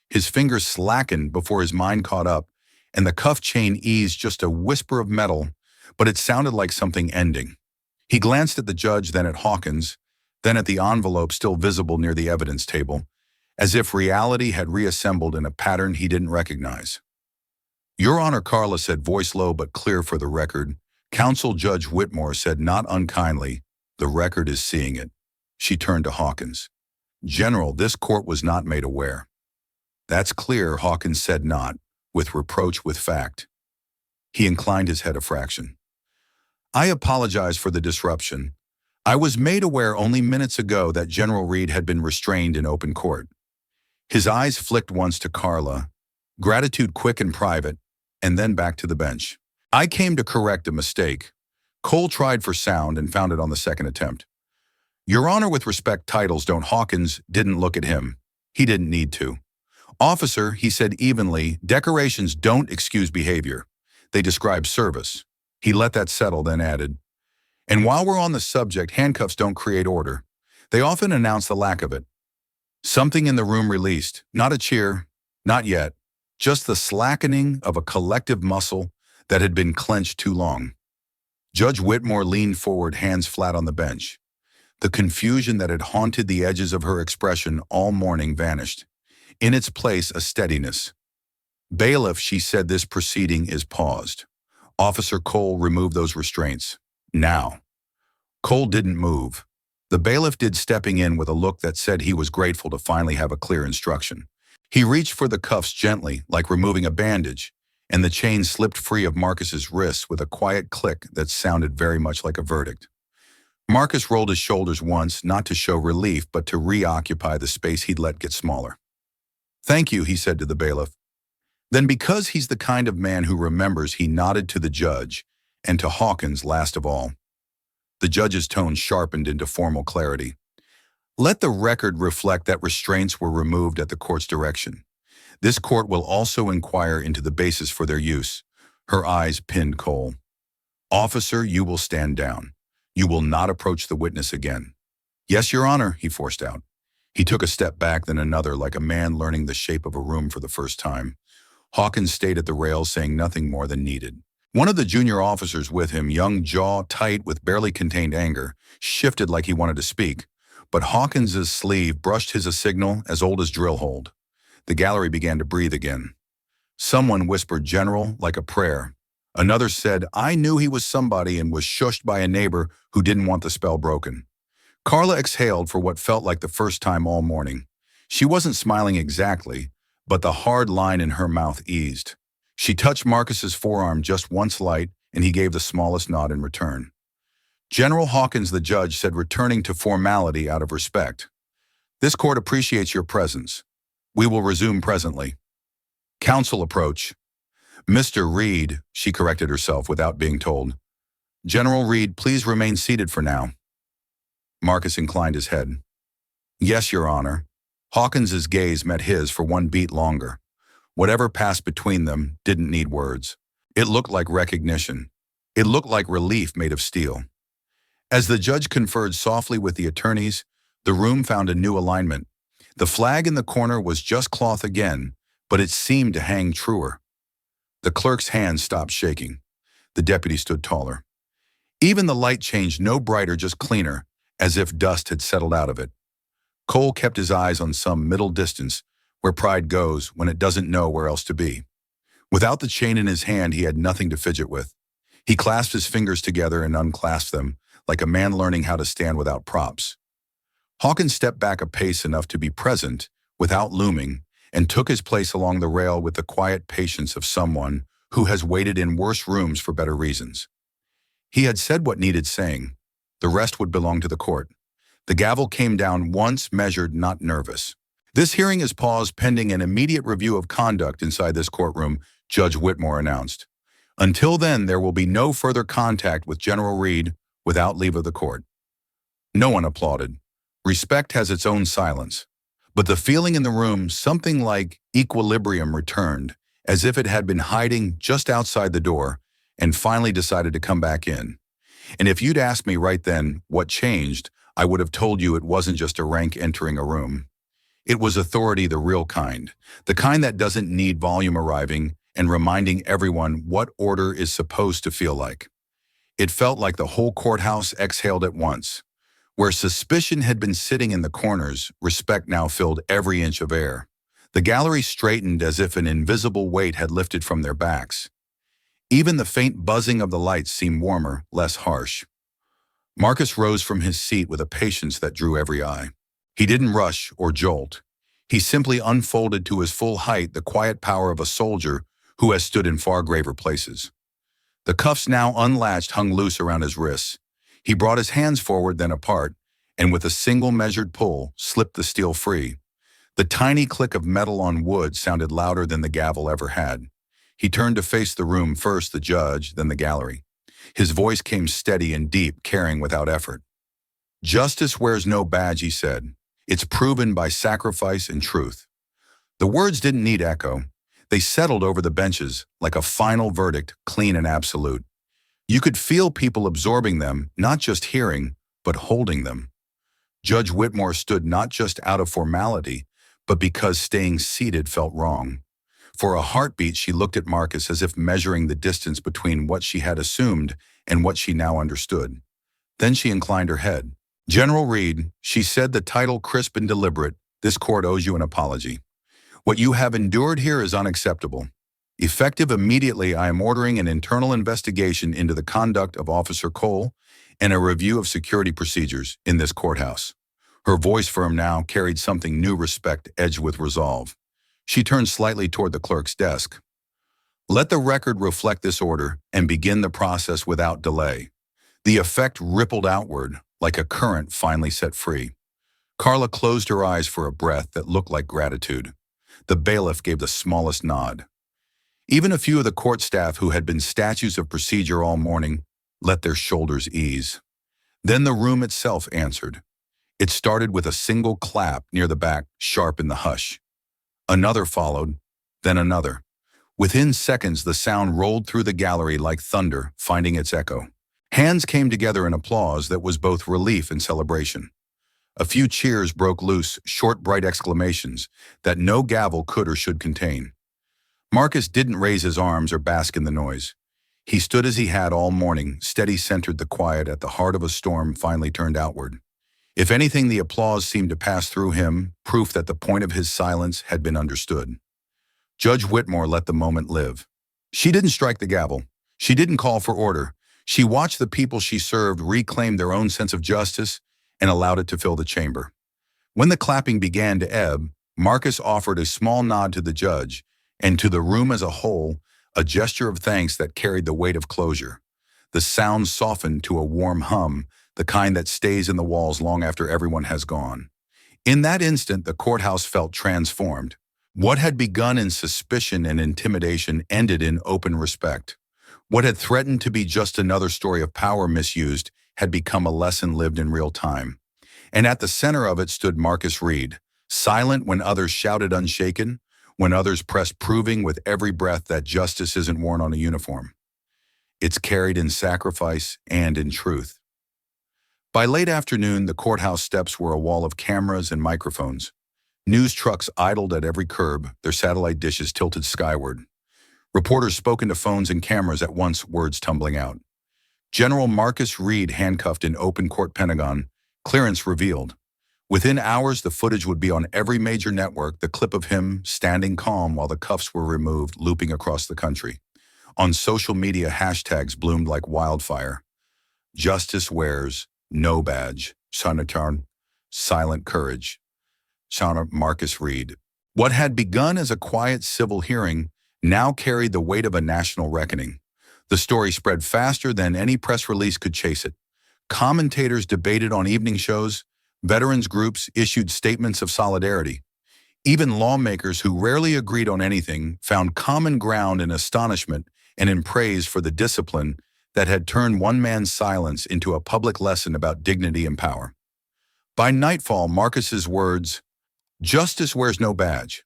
His fingers slackened before his mind caught up, and the cuff chain eased just a whisper of metal, but it sounded like something ending. He glanced at the judge, then at Hawkins, then at the envelope still visible near the evidence table, as if reality had reassembled in a pattern he didn't recognize. "Your Honor," Carla said, voice low but clear for the record. Counsel Judge Whitmore said not unkindly, "The record is seeing it." She turned to Hawkins. "General, this court was not made aware." "That's clear," Hawkins said, not with reproach, with fact. He inclined his head a fraction. "I apologize for the disruption. I was made aware only minutes ago that General Reed had been restrained in open court." His eyes flicked once to Carla, gratitude quick and private, and then back to the bench. "I came to correct a mistake." Cole tried for sound and found it on the second attempt. "Your Honor, with respect, titles don't." Hawkins didn't look at him. He didn't need to. "Officer," he said evenly, "decorations don't excuse behavior. They describe service." He let that settle, then added, "And while we're on the subject, handcuffs don't create order. They often announce the lack of it." Something in the room released, not a cheer, not yet, just the slackening of a collective muscle that had been clenched too long. Judge Whitmore leaned forward, hands flat on the bench. The confusion that had haunted the edges of her expression all morning vanished. In its place, a steadiness. "Bailiff," she said, "this proceeding is paused." Officer Cole removed those restraints. "Now." Cole didn't move. The bailiff did, stepping in with a look that said he was grateful to finally have a clear instruction. He reached for the cuffs gently, like removing a bandage, and the chain slipped free of Marcus's wrists with a quiet click that sounded very much like a verdict. Marcus rolled his shoulders once, not to show relief, but to reoccupy the space he'd let get smaller. "Thank you," he said to the bailiff. Then, because he's the kind of man who remembers, he nodded to the judge, and to Hawkins last of all. The judge's tone sharpened into formal clarity. "Let the record reflect that restraints were removed at the court's direction. This court will also inquire into the basis for their use." Her eyes pinned Cole. "Officer, you will stand down. You will not approach the witness again." "Yes, Your Honor," he forced out. He took a step back, then another, like a man learning the shape of a room for the first time. Hawkins stayed at the rail, saying nothing more than needed. One of the junior officers with him, young, jaw tight with barely contained anger, shifted like he wanted to speak, but Hawkins's sleeve brushed his a signal as old as drill hold. The gallery began to breathe again. Someone whispered "General" like a prayer. Another said, "I knew he was somebody," and was shushed by a neighbor who didn't want the spell broken. Carla exhaled for what felt like the first time all morning. She wasn't smiling exactly, but the hard line in her mouth eased. She touched Marcus's forearm just once light, and he gave the smallest nod in return. "General Hawkins," the judge said, returning to formality out of respect. "This court appreciates your presence. We will resume presently." Counsel approach. "Mr. Reed," she corrected herself without being told. "General Reed, please remain seated for now." Marcus inclined his head. "Yes, Your Honor." Hawkins's gaze met his for one beat longer. Whatever passed between them didn't need words. It looked like recognition. It looked like relief made of steel. As the judge conferred softly with the attorneys, the room found a new alignment. The flag in the corner was just cloth again, but it seemed to hang truer. The clerk's hand stopped shaking. The deputy stood taller. Even the light changed, no brighter, just cleaner, as if dust had settled out of it. Cole kept his eyes on some middle distance, where pride goes when it doesn't know where else to be. Without the chain in his hand, he had nothing to fidget with. He clasped his fingers together and unclasped them, like a man learning how to stand without props. Hawkins stepped back a pace enough to be present, without looming, and took his place along the rail with the quiet patience of someone who has waited in worse rooms for better reasons. He had said what needed saying. The rest would belong to the court. The gavel came down once, measured, not nervous. "This hearing is paused pending an immediate review of conduct inside this courtroom," Judge Whitmore announced. Until then, there will be no further contact with General Reed without leave of the court. No one applauded. Respect has its own silence. But the feeling in the room, something like equilibrium, returned, as if it had been hiding just outside the door and finally decided to come back in. And if you'd asked me right then what changed, I would have told you it wasn't just a rank entering a room. It was authority, the real kind, the kind that doesn't need volume arriving and reminding everyone what order is supposed to feel like. It felt like the whole courthouse exhaled at once. Where suspicion had been sitting in the corners, respect now filled every inch of air. The gallery straightened as if an invisible weight had lifted from their backs. Even the faint buzzing of the lights seemed warmer, less harsh. Marcus rose from his seat with a patience that drew every eye. He didn't rush or jolt. He simply unfolded to his full height the quiet power of a soldier who has stood in far graver places. The cuffs, now unlatched, hung loose around his wrists. He brought his hands forward, then apart, and with a single measured pull, slipped the steel free. The tiny click of metal on wood sounded louder than the gavel ever had. He turned to face the room, first the judge, then the gallery. His voice came steady and deep, caring without effort. "Justice wears no badge," he said. "It's proven by sacrifice and truth." The words didn't need echo. They settled over the benches like a final verdict, clean and absolute. You could feel people absorbing them, not just hearing, but holding them. Judge Whitmore stood not just out of formality, but because staying seated felt wrong. For a heartbeat, she looked at Marcus as if measuring the distance between what she had assumed and what she now understood. Then she inclined her head. "General Reed," she said, the title crisp and deliberate, "this court owes you an apology. What you have endured here is unacceptable. Effective immediately, I am ordering an internal investigation into the conduct of Officer Cole and a review of security procedures in this courthouse." Her voice, firm now, carried something new, respect edged with resolve. She turned slightly toward the clerk's desk. "Let the record reflect this order and begin the process without delay." The effect rippled outward, like a current finally set free. Carla closed her eyes for a breath that looked like gratitude. The bailiff gave the smallest nod. Even a few of the court staff, who had been statues of procedure all morning, let their shoulders ease. Then the room itself answered. It started with a single clap near the back, sharp in the hush. Another followed, then another. Within seconds, the sound rolled through the gallery like thunder, finding its echo. Hands came together in applause that was both relief and celebration. A few cheers broke loose, short, bright exclamations that no gavel could or should contain. Marcus didn't raise his arms or bask in the noise. He stood as he had all morning, steady, centered. The quiet at the heart of a storm finally turned outward. If anything, the applause seemed to pass through him, proof that the point of his silence had been understood. Judge Whitmore let the moment live. She didn't strike the gavel. She didn't call for order. She watched the people she served reclaim their own sense of justice and allowed it to fill the chamber. When the clapping began to ebb, Marcus offered a small nod to the judge, and to the room as a whole, a gesture of thanks that carried the weight of closure. The sound softened to a warm hum, the kind that stays in the walls long after everyone has gone. In that instant, the courthouse felt transformed. What had begun in suspicion and intimidation ended in open respect. What had threatened to be just another story of power misused had become a lesson lived in real time. And at the center of it stood Marcus Reed, silent when others shouted, unshaken when others pressed, proving with every breath that justice isn't worn on a uniform. It's carried in sacrifice and in truth. By late afternoon, the courthouse steps were a wall of cameras and microphones. News trucks idled at every curb, their satellite dishes tilted skyward. Reporters spoke into phones and cameras at once, words tumbling out. General Marcus Reed handcuffed in open court Pentagon, clearance revealed. Within hours, the footage would be on every major network, the clip of him standing calm while the cuffs were removed, looping across the country. On social media, hashtags bloomed like wildfire. Justice wears no badge. Sanatarn, silent courage. Shana Marcus Reed. What had begun as a quiet civil hearing now carried the weight of a national reckoning. The story spread faster than any press release could chase it. Commentators debated on evening shows. Veterans groups issued statements of solidarity. Even lawmakers who rarely agreed on anything found common ground in astonishment and in praise for the discipline that had turned one man's silence into a public lesson about dignity and power. By nightfall, Marcus's words, "Justice wears no badge.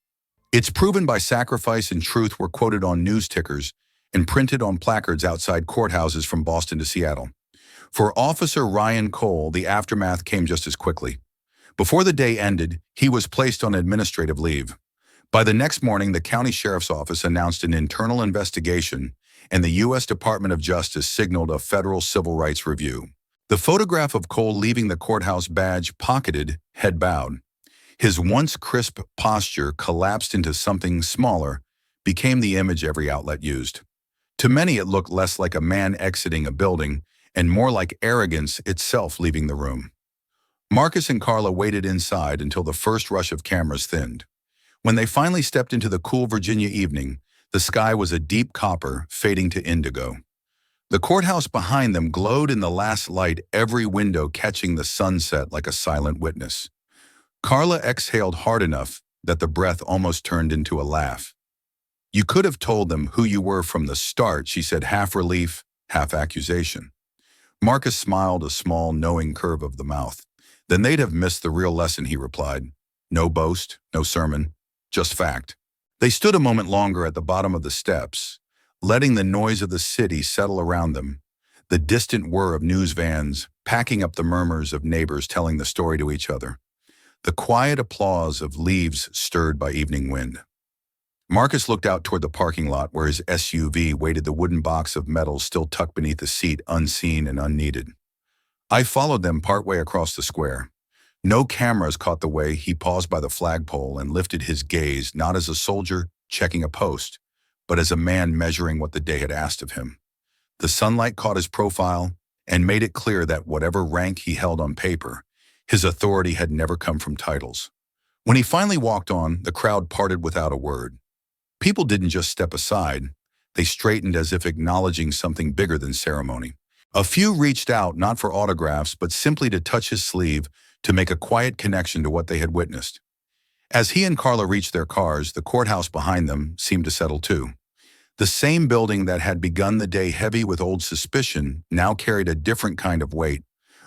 It's proven by sacrifice and truth," were quoted on news tickers and printed on placards outside courthouses from Boston to Seattle. For Officer Ryan Cole, the aftermath came just as quickly. Before the day ended, he was placed on administrative leave. By the next morning, the county sheriff's office announced an internal investigation, and the U.S. Department of Justice signaled a federal civil rights review. The photograph of Cole leaving the courthouse, badge pocketed, head bowed. His once crisp posture collapsed into something smaller, became the image every outlet used. To many, it looked less like a man exiting a building and more like arrogance itself leaving the room. Marcus and Carla waited inside until the first rush of cameras thinned. When they finally stepped into the cool Virginia evening, the sky was a deep copper, fading to indigo. The courthouse behind them glowed in the last light, every window catching the sunset like a silent witness. Carla exhaled hard enough that the breath almost turned into a laugh. "You could have told them who you were from the start," she said, half relief, half accusation. Marcus smiled, a small, knowing curve of the mouth. "Then they'd have missed the real lesson," he replied. "No boast, no sermon, just fact." They stood a moment longer at the bottom of the steps, letting the noise of the city settle around them, the distant whir of news vans, packing up the murmurs of neighbors telling the story to each other, the quiet applause of leaves stirred by evening wind. Marcus looked out toward the parking lot where his SUV waited, the wooden box of metal still tucked beneath the seat, unseen and unneeded. I followed them partway across the square. No cameras caught the way he paused by the flagpole and lifted his gaze, not as a soldier checking a post, but as a man measuring what the day had asked of him. The sunlight caught his profile and made it clear that whatever rank he held on paper, his authority had never come from titles. When he finally walked on, the crowd parted without a word. People didn't just step aside, they straightened as if acknowledging something bigger than ceremony. A few reached out, not for autographs, but simply to touch his sleeve, to make a quiet connection to what they had witnessed. As he and Carla reached their cars, the courthouse behind them seemed to settle too. The same building that had begun the day heavy with old suspicion now carried a different kind of weight,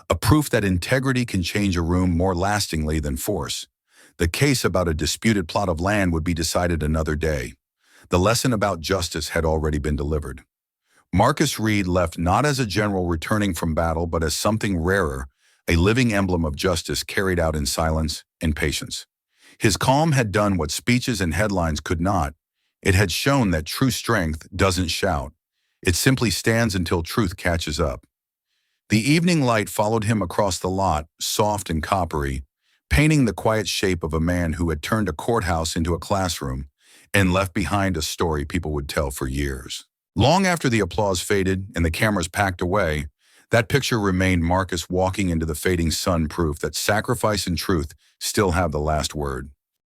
a proof that integrity can change a room more lastingly than force. The case about a disputed plot of land would be decided another day. The lesson about justice had already been delivered. Marcus Reed left not as a general returning from battle, but as something rarer, a living emblem of justice carried out in silence and patience. His calm had done what speeches and headlines could not. It had shown that true strength doesn't shout. It simply stands until truth catches up. The evening light followed him across the lot, soft and coppery, painting the quiet shape of a man who had turned a courthouse into a classroom and left behind a story people would tell for years. Long after the applause faded and the cameras packed away, that picture remained, Marcus walking into the fading sun, proof that sacrifice and truth still have the last word.